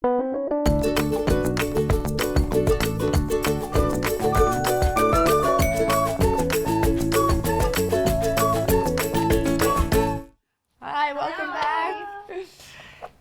Hi, welcome back.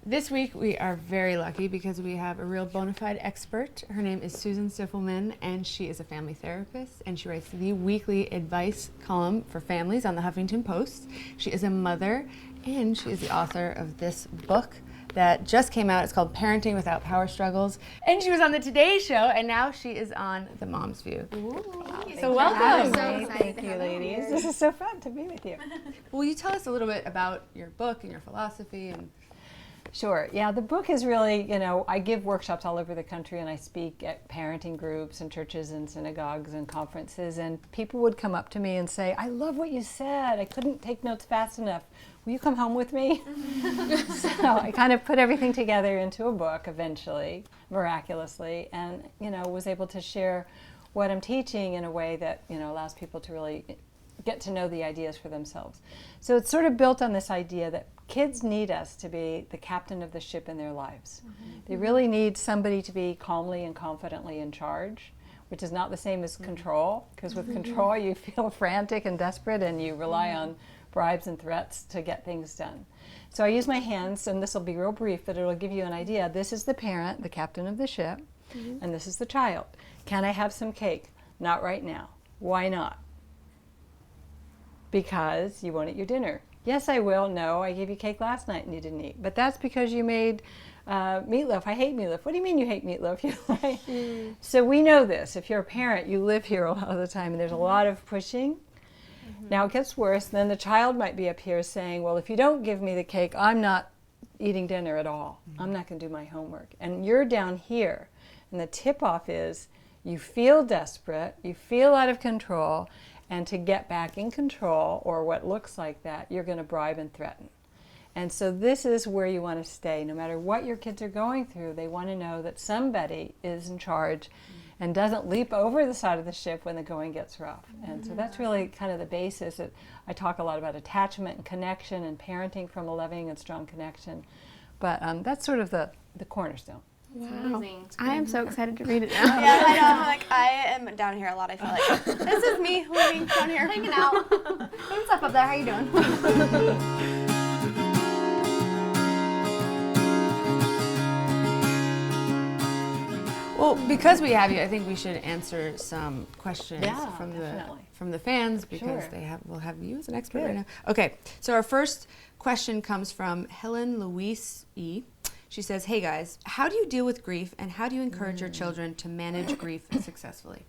This week we are very lucky because we have a real bona fide expert. Her name is Susan Stiffelman, and she is a family therapist, and she writes the weekly advice column for families on the Huffington Post. She is a mother, and she is the author of this book that just came out. It's called Parenting Without Power Struggles. And she was on the Today Show, and now she is on The Mom's View. Wow, so welcome. Thank you, ladies. This is so fun to be with you. Will you tell us a little bit about your book and your philosophy? And Sure. Yeah, the book is really, I give workshops all over the country, and I speak at parenting groups and churches and synagogues and conferences, and people would come up to me and say, I love what you said. I couldn't take notes fast enough. Will you come home with me? So I kind of put everything together into a book eventually, miraculously, and, was able to share what I'm teaching in a way that, allows people to really get to know the ideas for themselves. So it's sort of built on this idea that kids need us to be the captain of the ship in their lives. Mm-hmm. They really need somebody to be calmly and confidently in charge, which is not the same as control, because with control you feel frantic and desperate and you rely on bribes and threats to get things done. So I use my hands, and this will be real brief, but it'll give you an idea. This is the parent, the captain of the ship, and this is the child. Can I have some cake? Not right now. Why not? Because you won't eat your dinner. Yes, I will. No, I gave you cake last night and you didn't eat. But that's because you made meatloaf. I hate meatloaf. What do you mean you hate meatloaf? So we know this. If you're a parent, you live here a lot of the time, and there's a lot of pushing. Now it gets worse. Then the child might be up here saying, well, if you don't give me the cake, I'm not eating dinner at all. I'm not going to do my homework. And you're down here. And the tip-off is you feel desperate, you feel out of control, and to get back in control, or what looks like that, you're going to bribe and threaten. And so this is where you want to stay. No matter what your kids are going through, they want to know that somebody is in charge and doesn't leap over the side of the ship when the going gets rough. And so that's really kind of the basis. I talk a lot about attachment and connection and parenting from a loving and strong connection. But that's sort of the cornerstone. Wow. Amazing. I am so excited to read it now. Yeah, I know. I am down here a lot. I feel like this is me living down here, hanging out. What's up there? How you doing? well, because we have you, I think we should answer some questions from the fans, because we'll have you as an expert right now. Okay, so our first question comes from Helen Louise E. She says, hey guys, how do you deal with grief, and how do you encourage your children to manage grief successfully?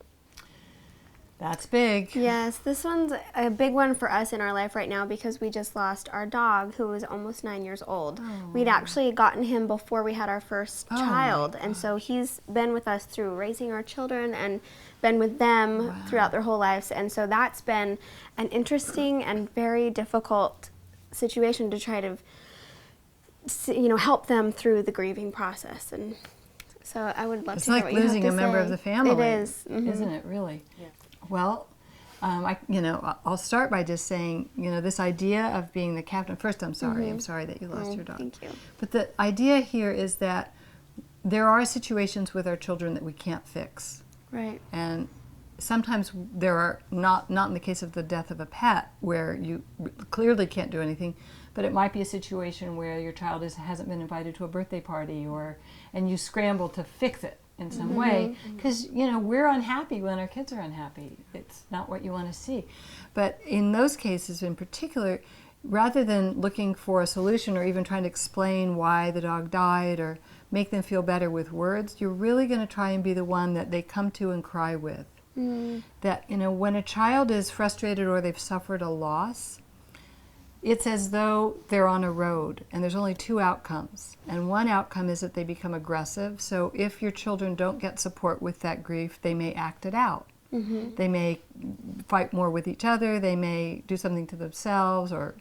That's big. Yes, this one's a big one for us in our life right now because we just lost our dog, who was almost 9 years old. Oh. We'd actually gotten him before we had our first child, and so he's been with us through raising our children and been with them throughout their whole lives. And so that's been an interesting and very difficult situation to try to help them through the grieving process. And so I would love to hear what you have to say. It's like losing a member of the family. It is. Mm-hmm. Isn't it, really? Yeah. Well, I'll start by just saying, this idea of being the captain. First, I'm sorry. I'm sorry that you lost your dog. Thank you. But the idea here is that there are situations with our children that we can't fix. Right. And sometimes there are, not in the case of the death of a pet, where you clearly can't do anything, but it might be a situation where your child hasn't been invited to a birthday party, and you scramble to fix it in some way, because we're unhappy when our kids are unhappy. It's not what you want to see. But in those cases in particular, rather than looking for a solution or even trying to explain why the dog died or make them feel better with words, you're really going to try and be the one that they come to and cry with. That when a child is frustrated or they've suffered a loss, it's as though they're on a road and there's only two outcomes. And one outcome is that they become aggressive. So if your children don't get support with that grief, they may act it out. They may fight more with each other. They may do something to themselves. Or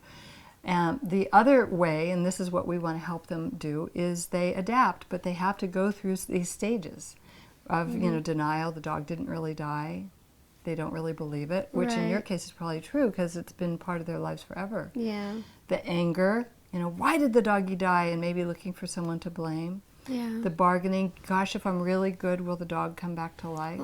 the other way, and this is what we want to help them do, is they adapt, but they have to go through these stages of denial. The dog didn't really die. They don't really believe it, which in your case is probably true because it's been part of their lives forever. Yeah. The anger, why did the doggy die, and maybe looking for someone to blame. the bargaining. Gosh, if I'm really good, will the dog come back to life?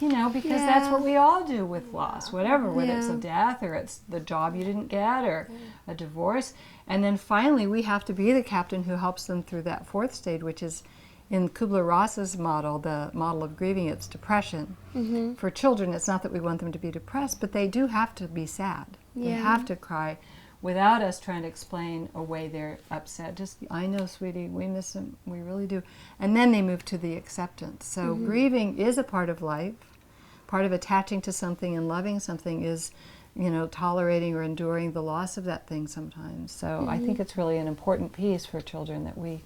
You know, because that's what we all do with loss, whatever, whether it's a death or it's the job you didn't get or a divorce. And then finally, we have to be the captain who helps them through that fourth stage, which is in Kubler-Ross's model, the model of grieving, it's depression. For children, it's not that we want them to be depressed, but they do have to be sad. They have to cry without us trying to explain away their upset. Just, I know, sweetie, we miss them, we really do. And then they move to the acceptance. So grieving is a part of life. Part of attaching to something and loving something is, you know, tolerating or enduring the loss of that thing sometimes. So I think it's really an important piece for children that we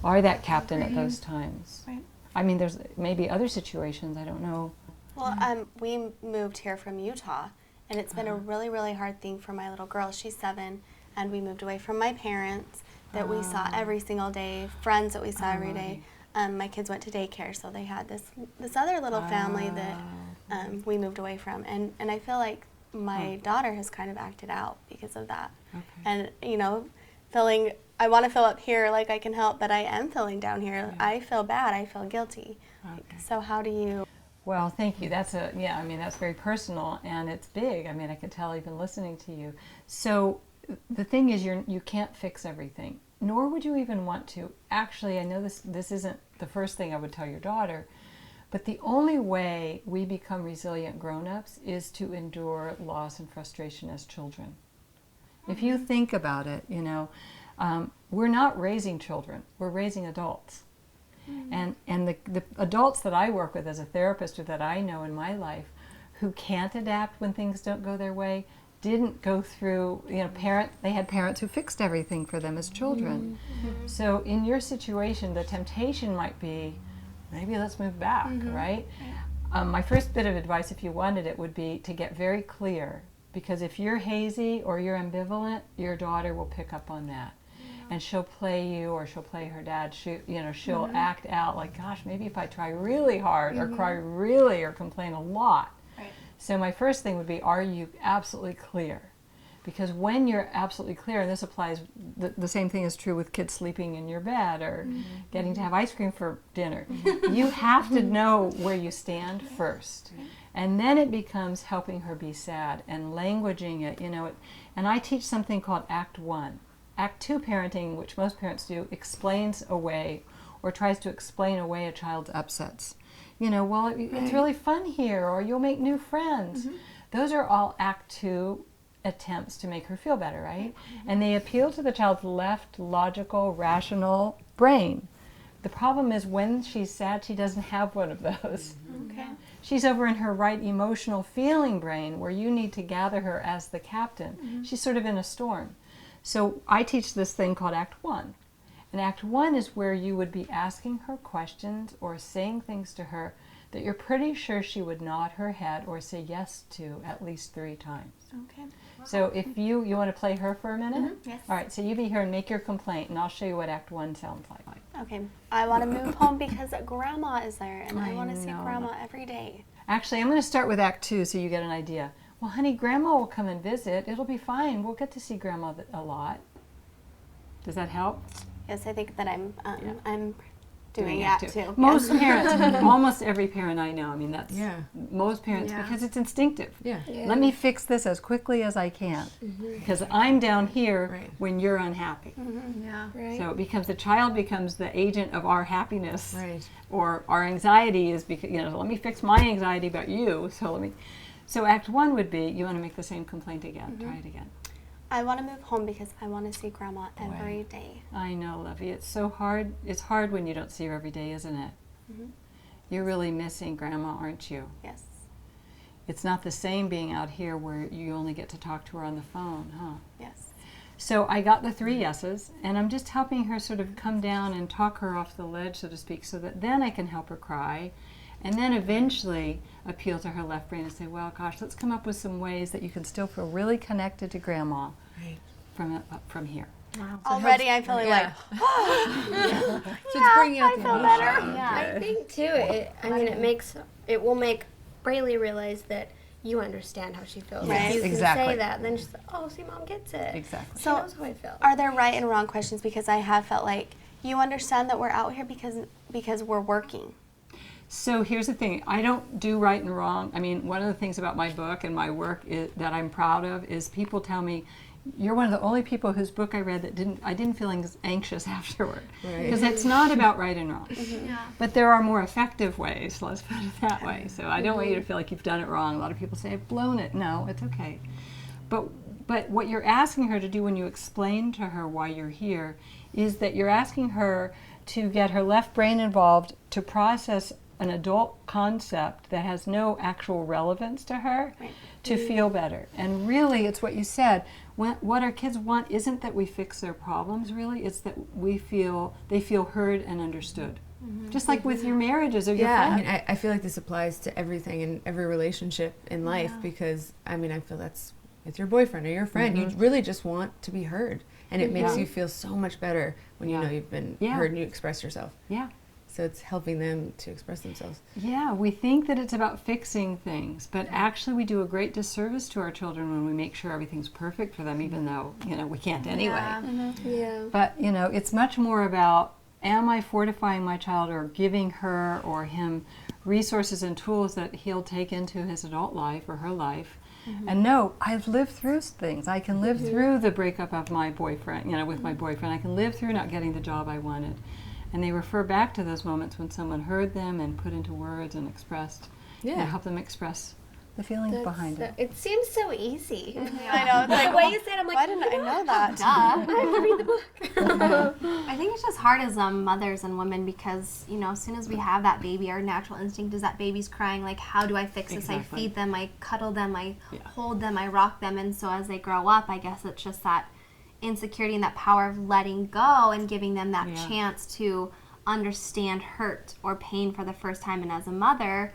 are that captain at those times. Right. I mean, there's maybe other situations, I don't know. Well, we moved here from Utah, and it's been a really, really hard thing for my little girl. She's 7, and we moved away from my parents that we saw every single day, friends that we saw every day. My kids went to daycare, so they had this other little family that we moved away from. And I feel like my daughter has kind of acted out because of that. And, you know, I want to feel up here like I can help, but I am feeling down here. I feel bad. I feel guilty. So how do you... Well, thank you. That's I mean, that's very personal, and it's big. I mean, I can tell even listening to you. So the thing is, you can't fix everything, nor would you even want to. Actually, I know this isn't the first thing I would tell your daughter, but the only way we become resilient grown-ups is to endure loss and frustration as children. If you think about it, you know, we're not raising children, we're raising adults. And the adults that I work with as a therapist or that I know in my life who can't adapt when things don't go their way didn't go through, you know, they had parents who fixed everything for them as children. So in your situation, the temptation might be, maybe let's move back, right? My first bit of advice, if you wanted it, would be to get very clear, because if you're hazy or you're ambivalent, your daughter will pick up on that. And she'll play you, or she'll play her dad. She'll act out like, gosh, maybe if I try really hard, or cry really, or complain a lot. So my first thing would be, are you absolutely clear? Because when you're absolutely clear, and this applies, the same thing is true with kids sleeping in your bed or getting to have ice cream for dinner. You have to know where you stand first. And then it becomes helping her be sad and languaging it, you know. And I teach something called Act 1. Act 2 parenting, which most parents do, explains away or tries to explain away a child's upsets. You know, well, it's really fun here, or you'll make new friends. Those are all Act 2 attempts to make her feel better, right? And they appeal to the child's left, logical, rational brain. The problem is when she's sad, she doesn't have one of those. She's over in her right emotional feeling brain, where you need to gather her as the captain. She's sort of in a storm. So I teach this thing called Act 1. And Act 1 is where you would be asking her questions or saying things to her that you're pretty sure she would nod her head or say yes to at least 3 times. So if you want to play her for a minute? Yes. All right, so you be here and make your complaint, and I'll show you what Act 1 sounds like. Okay. I want to move home because Grandma is there, and I want to see Grandma every day. Actually, I'm going to start with Act 2 so you get an idea. Well, honey, Grandma will come and visit. It'll be fine. We'll get to see Grandma a lot. Does that help? Yes, I think that I'm doing that too. Most parents, almost every parent I know, I mean, that's most parents, because it's instinctive. Let me fix this as quickly as I can, because I'm down here when you're unhappy. So it becomes, the child becomes the agent of our happiness, or our anxiety is, because, you know, let me fix my anxiety about you, so Act 1 would be, you want to make the same complaint again, try it again. I want to move home because I want to see Grandma every day. I know, Lovey. It's so hard. It's hard when you don't see her every day, isn't it? You're really missing Grandma, aren't you? Yes. It's not the same being out here where you only get to talk to her on the phone, huh? Yes. So I got the 3 yeses, and I'm just helping her sort of come down and talk her off the ledge, so to speak, so that then I can help her cry. And then eventually appeal to her left brain and say, well, gosh, let's come up with some ways that you can still feel really connected to Grandma from here. Wow. So already I'm feeling like, so it's bringing out the emotion. Better. I think too, it will make Braylee realize that you understand how she feels. Right. You can say that, then she's like, oh, see, Mom gets it. Exactly. She knows how I feel. Are there right and wrong questions? Because I have felt like, you understand that we're out here because we're working. So here's the thing, I don't do right and wrong. I mean, one of the things about my book and my work that I'm proud of is people tell me, you're one of the only people whose book I read that I didn't feel anxious afterward. Because it's not about right and wrong. But there are more effective ways, let's put it that way. So I don't want you to feel like you've done it wrong. A lot of people say, I've blown it. No, it's okay. But what you're asking her to do when you explain to her why you're here is that you're asking her to get her left brain involved to process an adult concept that has no actual relevance to her to feel better. And really, it's what you said. What our kids want isn't that we fix their problems, really. It's that they feel heard and understood. Just like with your marriages or your friends. I mean, I feel like this applies to everything in every relationship in life because, I mean, I feel that's with your boyfriend or your friend. You really just want to be heard. And it makes you feel so much better when you know you've been heard and you express yourself. Yeah. So it's helping them to express themselves. Yeah, we think that it's about fixing things, but actually we do a great disservice to our children when we make sure everything's perfect for them, even though, we can't anyway. But, it's much more about, am I fortifying my child or giving her or him resources and tools that he'll take into his adult life or her life? And no, I've lived through things. I can live through the breakup of my boyfriend, with my boyfriend. I can live through not getting the job I wanted. And they refer back to those moments when someone heard them and put into words and expressed, help them express the feelings behind it. It seems so easy. I know. It's like, the way you said, I'm like, why didn't I know that? Duh. I have to read the book. I think it's just hard as mothers and women because, as soon as we have that baby, our natural instinct is that baby's crying, like, how do I fix this? I feed them, I cuddle them, I hold them, I rock them. And so as they grow up, I guess it's just that insecurity and that power of letting go and giving them that chance to understand hurt or pain for the first time. And as a mother,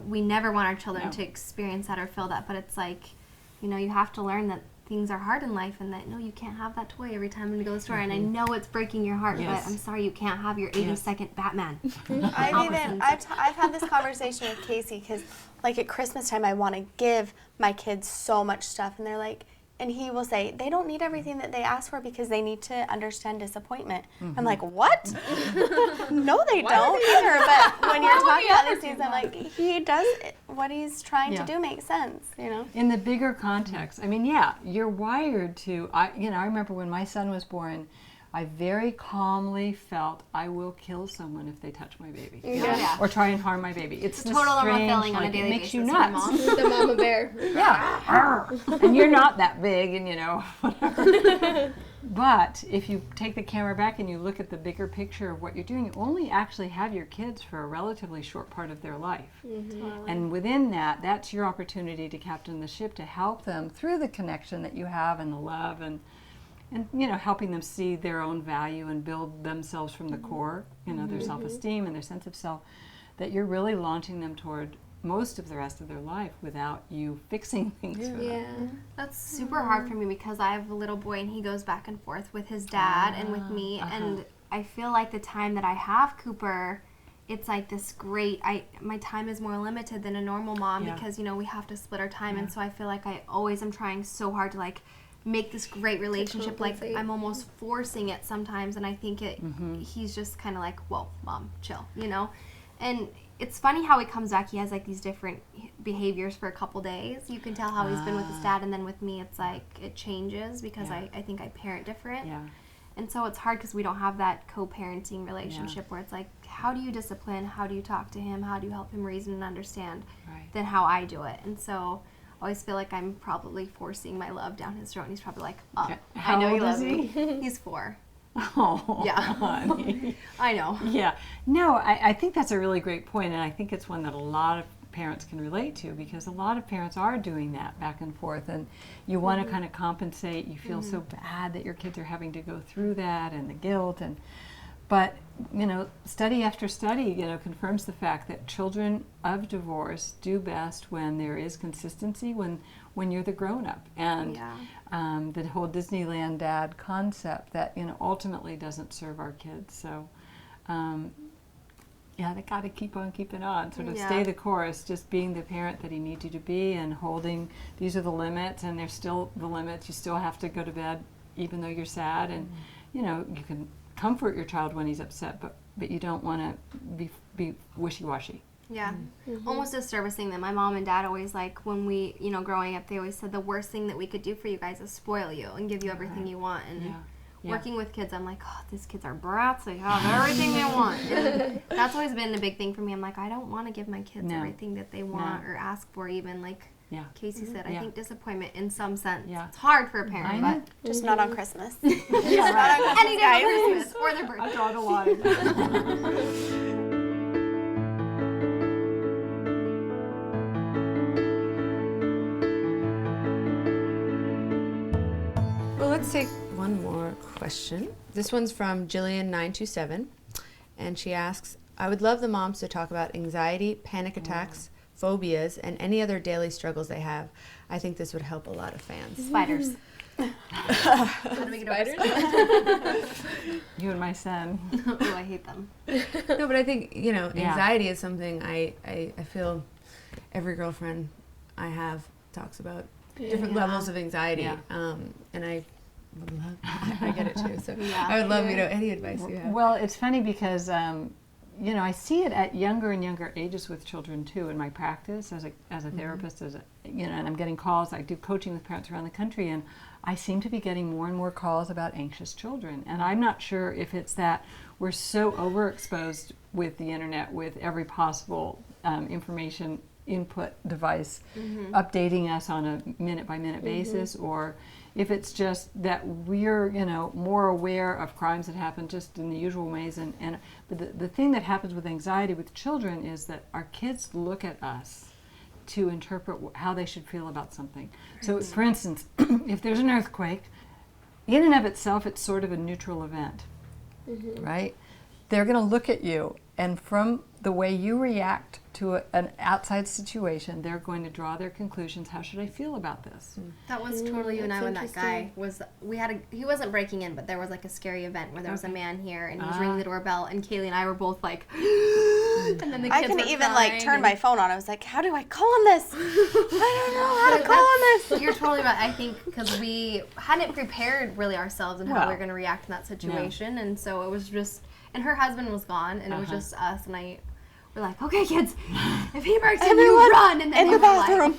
we never want our children to experience that or feel that, but it's like, you have to learn that things are hard in life and that, no, you can't have that toy every time when you go to the store. And I know it's breaking your heart, but I'm sorry you can't have your 82nd Batman. I've had this conversation with Casey because, like, at Christmas time, I want to give my kids so much stuff, and they're like, and he will say, they don't need everything that they ask for because they need to understand disappointment. I'm like, what? No, they don't either. But when you're talking about these things, I'm like, he does what he's trying to do makes sense, In the bigger context, I mean, you're wired to, I remember when my son was born, I very calmly felt I will kill someone if they touch my baby, or try and harm my baby. It's the total strange, feeling on a daily it makes basis. you nuts. The mama bear. And you're not that big, and whatever. But if you take the camera back and you look at the bigger picture of what you're doing, you only actually have your kids for a relatively short part of their life. And within that, that's your opportunity to captain the ship to help them through the connection that you have and the love and helping them see their own value and build themselves from the core, their self-esteem and their sense of self, that you're really launching them toward most of the rest of their life without you fixing things for them. That's super hard for me because I have a little boy and he goes back and forth with his dad and with me, and I feel like the time that I have Cooper, it's like this great, my time is more limited than a normal mom because, we have to split our time, and so I feel like I always am trying so hard to, like, make this great relationship. Like, I'm almost forcing it sometimes, and I think he's just kind of like, whoa, mom, chill, and it's funny how he comes back. He has, like, these different behaviors for a couple days. You can tell how he's been with his dad, and then with me it's like it changes because I think I parent different, and so it's hard because we don't have that co-parenting relationship where it's like, how do you discipline, how do you talk to him, how do you help him reason and understand than how I do it. And so I always feel like I'm probably forcing my love down his throat, and he's probably like, I know you love me. He's 4. Oh, honey. I know. Yeah. No, I think that's a really great point, and I think it's one that a lot of parents can relate to, because a lot of parents are doing that back and forth, and you want to kind of compensate. You feel so bad that your kids are having to go through that and the guilt, but study after study confirms the fact that children of divorce do best when there is consistency, when you're the grown-up, and the whole Disneyland dad concept that ultimately doesn't serve our kids. So they got to keep on keeping on, sort of stay the course, just being the parent that he needs you to be, and holding, these are the limits, and they're still the limits. You still have to go to bed even though you're sad, and you can comfort your child when he's upset, but you don't want to be wishy-washy. Yeah, almost disservicing them. My mom and dad always, like, when we, growing up, they always said the worst thing that we could do for you guys is spoil you and give you everything you want. And working with kids, I'm like, oh, these kids are brats. They have everything they want. And that's always been a big thing for me. I'm like, I don't want to give my kids everything that they want or ask for, even, like Casey said. I think disappointment in some sense. It's hard for a parent, but just not on Christmas. Any day on Christmas or their birthday. I draw the line. Well, let's take one more question. This one's from Jillian927, and she asks, I would love the moms to talk about anxiety, panic attacks, phobias, and any other daily struggles they have. I think this would help a lot of fans. Spiders. How do we get over spiders? You and my son. Oh, I hate them. No, but I think, anxiety is something I feel every girlfriend I have talks about different levels of anxiety. And I would love, I get it too. So I would love, any advice you have. Well, it's funny because, I see it at younger and younger ages with children too in my practice as a therapist, and I'm getting calls. I do coaching with parents around the country, and I seem to be getting more and more calls about anxious children. And I'm not sure if it's that we're so overexposed with the internet, with every possible information input device updating us on a minute-by-minute basis, or if it's just that we're more aware of crimes that happen just in the usual ways. But the thing that happens with anxiety with children is that our kids look at us to interpret how they should feel about something. So for instance, if there's an earthquake, in and of itself it's sort of a neutral event, right? They're going to look at you, and from the way you react to an outside situation, they're going to draw their conclusions. How should I feel about this? That was totally you and I when that guy was, he wasn't breaking in, but there was like a scary event where there was a man here and he was ringing the doorbell, and Kaylee and I were both like, and then the kids I couldn't were even crying turn my phone on. I was like, how do I call on this? I don't know how to call on this. You're totally right. I think because we hadn't prepared really ourselves and how we were going to react in that situation, and so it was just, and her husband was gone, and it was just us, and we're like, okay, kids, if he breaks in, you run, and then in the bathroom.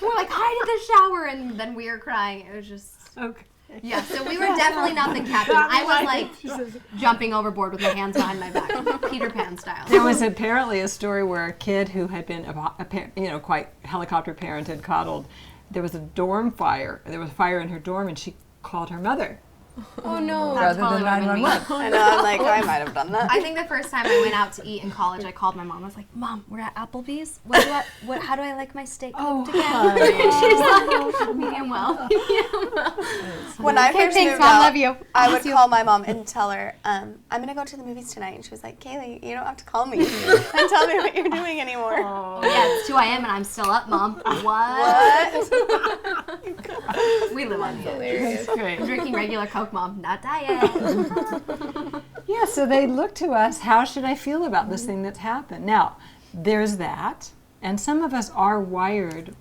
We're like, hide in the shower, and then we were crying. It was just yeah. So we were definitely not the captain. I was like jumping overboard with my hands behind my back, Peter Pan style. There was apparently a story where a kid who had been quite helicopter parented, coddled. There was a dorm fire. There was a fire in her dorm, and she called her mother. Oh no! Rather than 911. I know. I'm like, I might have done that. I think the first time I went out to eat in college, I called my mom. I was like, "Mom, we're at Applebee's. How do I like my steak cooked again?" She's like, "Medium well." When I first thanks, moved Mom, out, love you. I would call my mom and tell her, "I'm gonna go to the movies tonight." And she was like, "Kaylee, you don't have to call me and tell me what you're doing anymore." Yeah, it's 2 a.m. and I'm still up, Mom. What? We live on the edge. That's great. I'm drinking regular Coke, Mom, not diet. Yeah, so they look to us, how should I feel about this thing that's happened? Now, there's that, and some of us are wired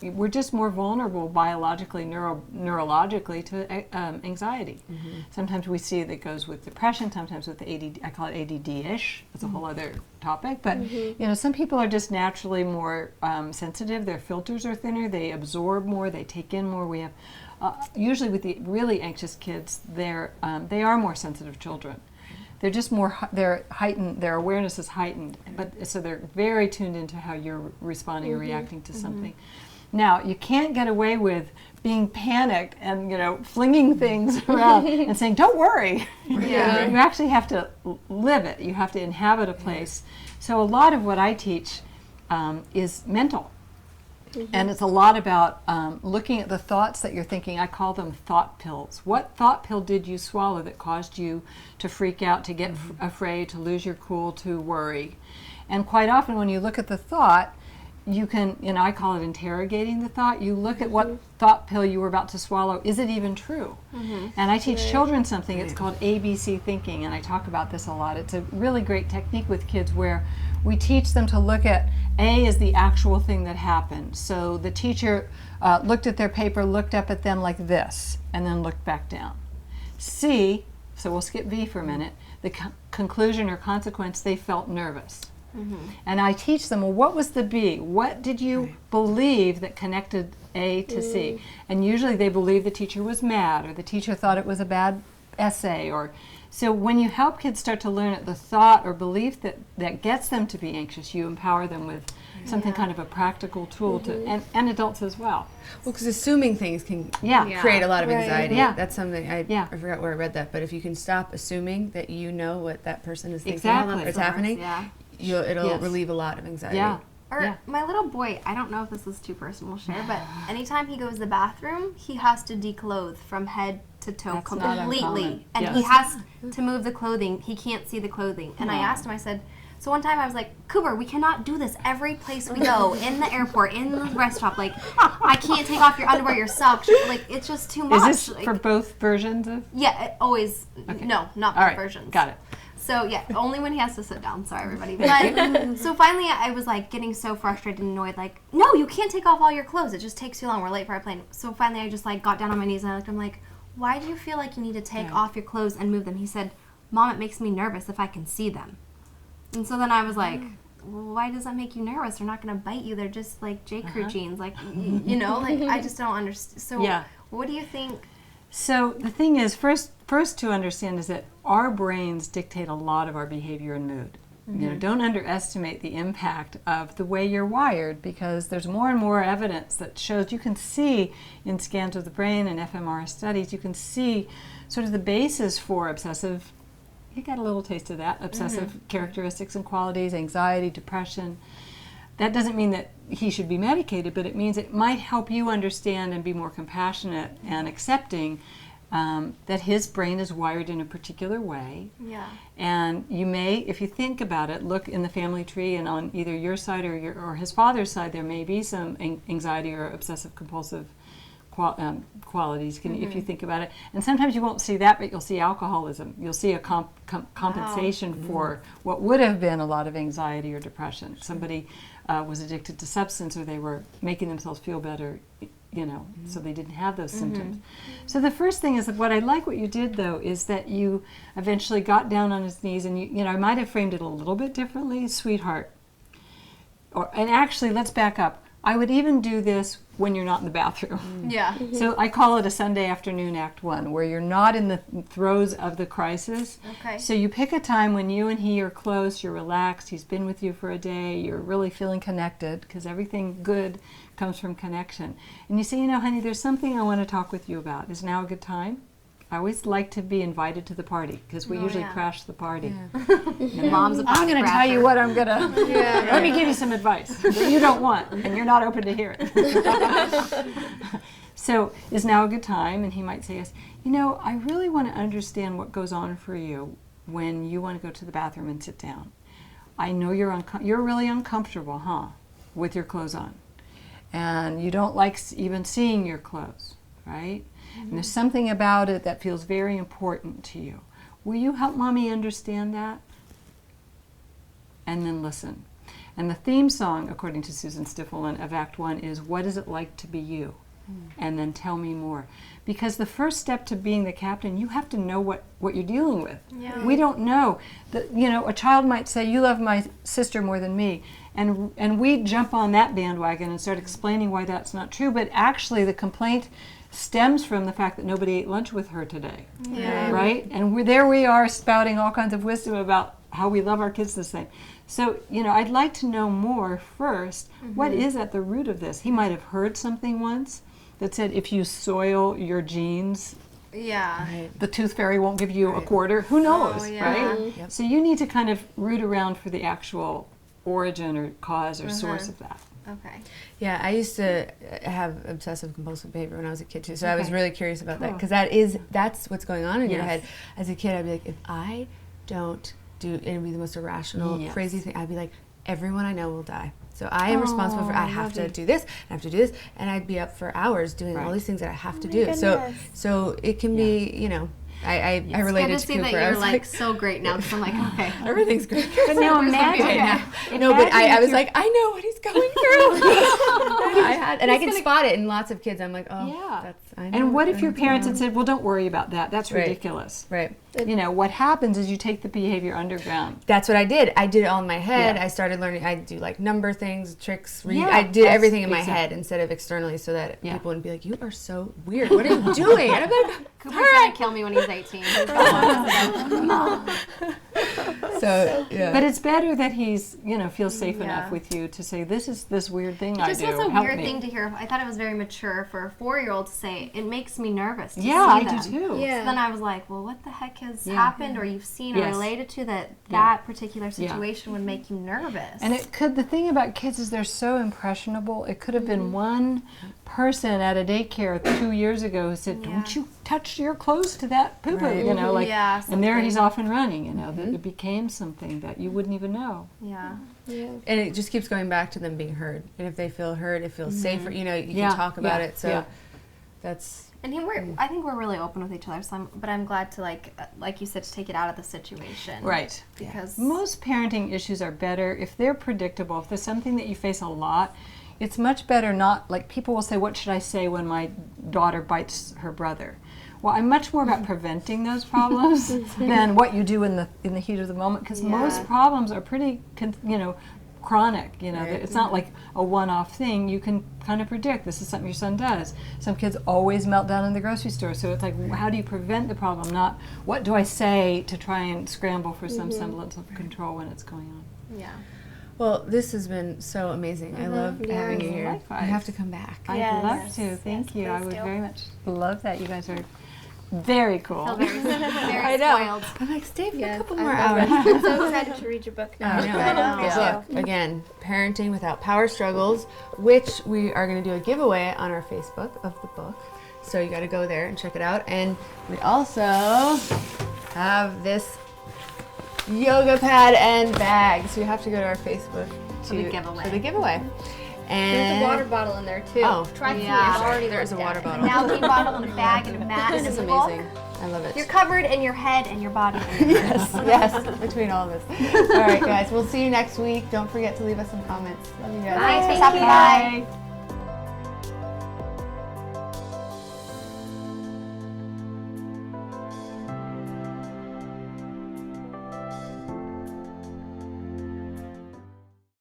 we're just more vulnerable biologically, neurologically to anxiety. Sometimes we see that goes with depression, sometimes with ADD, I call it ADD-ish, that's a whole other topic, but some people are just naturally more sensitive, their filters are thinner, they absorb more, they take in more. We have, usually with the really anxious kids, they are more sensitive children. They're just more, they're heightened, their awareness is heightened, but so they're very tuned into how you're responding or reacting to something. Now, you can't get away with being panicked and, flinging things around and saying, don't worry. You actually have to live it. You have to inhabit a place. So a lot of what I teach is mental. And it's a lot about looking at the thoughts that you're thinking. I call them thought pills. What thought pill did you swallow that caused you to freak out, to get afraid, to lose your cool, to worry? And quite often when you look at the thought, you can, I call it interrogating the thought. You look at what thought pill you were about to swallow. Is it even true? And I teach children something. It's called ABC thinking, and I talk about this a lot. It's a really great technique with kids where we teach them to look at A is the actual thing that happened. So the teacher looked at their paper, looked up at them like this, and then looked back down. C So we'll skip V for a minute. The conclusion or consequence, they felt nervous. And I teach them, well, what was the B? What did you believe that connected A to C? And usually they believe the teacher was mad, or the teacher thought it was a bad essay. So when you help kids start to learn it, the thought or belief that gets them to be anxious, you empower them with something kind of a practical tool to, and adults as well. Well, because assuming things can create a lot of anxiety. Yeah. That's something, I forgot where I read that, but if you can stop assuming that you know what that person is thinking Exactly. or it's happening, it'll relieve a lot of anxiety. Yeah. Or my little boy, I don't know if this is too personal to share, but anytime he goes to the bathroom, he has to declothe from head to toe That's not completely. uncommon. And Yes. he has to move the clothing. He can't see the clothing. And I asked him, I said, so one time I was like, Cooper, we cannot do this every place we go, in the airport, in the rest stop. Like, I can't take off your underwear, your socks. Like, it's just too much. Is this like, for both versions of? Yeah, it always, no, not All both right, versions. got it. So yeah, only when he has to sit down. Sorry, everybody. But so finally, I was like getting so frustrated and annoyed. Like, no, you can't take off all your clothes. It just takes too long. We're late for our plane. So finally, I just like got down on my knees and I looked. I'm like, why do you feel like you need to take off your clothes and move them? He said, Mom, it makes me nervous if I can see them. And so then I was like, well, why does that make you nervous? They're not going to bite you. They're just like J. Crew jeans. Like, you know, like I just don't understand. So what do you think? So the thing is, first to understand is that our brains dictate a lot of our behavior and mood. You know, don't underestimate the impact of the way you're wired, because there's more and more evidence that shows, you can see in scans of the brain and fMRI studies, you can see sort of the basis for obsessive, you got a little taste of that, obsessive characteristics and qualities, anxiety, depression. That doesn't mean that he should be medicated, but it means it might help you understand and be more compassionate and accepting that his brain is wired in a particular way. Yeah. And you may, if you think about it, look in the family tree, and on either your side or his father's side, there may be some anxiety or obsessive compulsive qualities, if you think about it. And sometimes you won't see that, but you'll see alcoholism. You'll see a compensation for what would have been a lot of anxiety or depression. Somebody was addicted to substance, or they were making themselves feel better, you know, so they didn't have those symptoms. So the first thing is that what you did, though, is that you eventually got down on his knees, and you know, I might have framed it a little bit differently, sweetheart. And actually, let's back up. I would even do this when you're not in the bathroom. Yeah. So I call it a Sunday afternoon Act 1, where you're not in the throes of the crisis. Okay. So you pick a time when you and he are close, you're relaxed, he's been with you for a day, you're really feeling connected, because everything good comes from connection. And you say, you know, honey, there's something I want to talk with you about. Is now a good time? I always like to be invited to the party, because we usually crash the party. You know? Mom's a I'm going to tell you what I'm going to... Let me give you some advice that you don't want, and you're not open to hear it. So, is now a good time? And he might say yes. You know, I really want to understand what goes on for you when you want to go to the bathroom and sit down. I know you're really uncomfortable, huh, with your clothes on. And you don't like even seeing your clothes, right? And there's something about it that feels very important to you. Will you help Mommy understand that? And then listen. And the theme song, according to Susan Stiffelman, of Act 1 is, what is it like to be you? And then tell me more. Because the first step to being the captain, you have to know what you're dealing with. Yeah. We don't know. You know, a child might say, you love my sister more than me. And we jump on that bandwagon and start explaining why that's not true. But actually, the complaint stems from the fact that nobody ate lunch with her today, right? And we are spouting all kinds of wisdom about how we love our kids the same. So, you know, I'd like to know more first. What is at the root of this? He might have heard something once that said, if you soil your jeans, the tooth fairy won't give you a quarter. Who knows, right? Yep. So you need to kind of root around for the actual origin or cause or source of that. Okay. Yeah, I used to have obsessive compulsive behavior when I was a kid too, so I was really curious about that, Cool. because that's what's going on in your Yes. head. As a kid, I'd be like, if I don't do, and it'd be the most irrational, crazy thing, I'd be like, everyone I know will die. So I am responsible for, I have to do this, I have to do this, and I'd be up for hours doing all these things that I have to do. So it can be, you know, I related to It's good to see Cooper. that I you're was like so great now, because I'm like, okay. everything's great. But now imagine, No, but I was you're- like, I know what he's going through. I can spot it in lots of kids. I'm like, oh, Yeah. I know And what if your what's parents going had said, well, don't worry about that. That's Right. ridiculous. on. Right. You know, what happens is you take the behavior underground. That's what I did. I did it all in my head. Yeah. I started learning. I do like number things, tricks, read. Yeah, I did that's everything in my exact- head instead of externally, so that Yeah. people wouldn't be like, "You are so weird. What are you doing?" And I'm like, Cooper's gonna kill me when he's 18. He's so yeah. But it's better that he's, you know, feels safe Yeah. enough with you to say, this is this weird thing It I just do. was a Help weird me. thing to hear. I thought it was very mature for a 4-year-old to say. It makes me nervous. To Yeah, see I them. do too. Yeah. So then I was like, well, what the heck has Yeah. happened or you've seen or Yes. related to that Yeah. that particular situation would make you nervous? And it could, the thing about kids is they're so impressionable. It could have been one person at a daycare 2 years ago who said, don't you touch your clothes to that poo-poo, Right. you know, like, Yeah, and there something. he's off and running, you know, that it became something that you wouldn't even know. yeah. And it just keeps going back to them being heard. And if they feel heard, it feels safer. You know, you Yeah, can talk about yeah, it. So yeah. that's And I think we're really open with each other. So but I'm glad to like you said, to take it out of the situation. Right. Because Most parenting issues are better if they're predictable, if there's something that you face a lot. It's much better not, like people will say, what should I say when my daughter bites her brother? Well, I'm much more about preventing those problems than what you do in the heat of the moment, because most problems are pretty, you know, chronic. You know, Right. it's not like a one-off thing. You can kind of predict this is something your son does. Some kids always melt down in the grocery store, so it's like, how do you prevent the problem? Not what do I say to try and scramble for some semblance of control when it's going on. yeah. well. This has been so amazing. I love having you here. Likewise. You have to come back. I'd Yes. love to. Thank you. I please would do. very much love that. You guys are very cool. Feel very, very I know. spoiled. I'm like, stay for a Yes, couple I more love hours. it. I'm so excited to read your book now. I know. I know. Good luck. Again, Parenting Without Power Struggles, which we are going to do a giveaway on our Facebook of the book. So you got to go there and check it out. And we also have this yoga pad and bag. So you have to go to our Facebook For the giveaway. For the giveaway. There's And a water bottle in there too. Oh, Try to yeah. see it. Already there's a looked water at. bottle. An algae bottle and a bag and a mat. This and is a book. amazing. I love it. You're covered in your head and your body. And your Yes, between all of this. All right, guys, we'll see you next week. Don't forget to leave us some comments. Love you guys. Thanks for stopping by. Bye.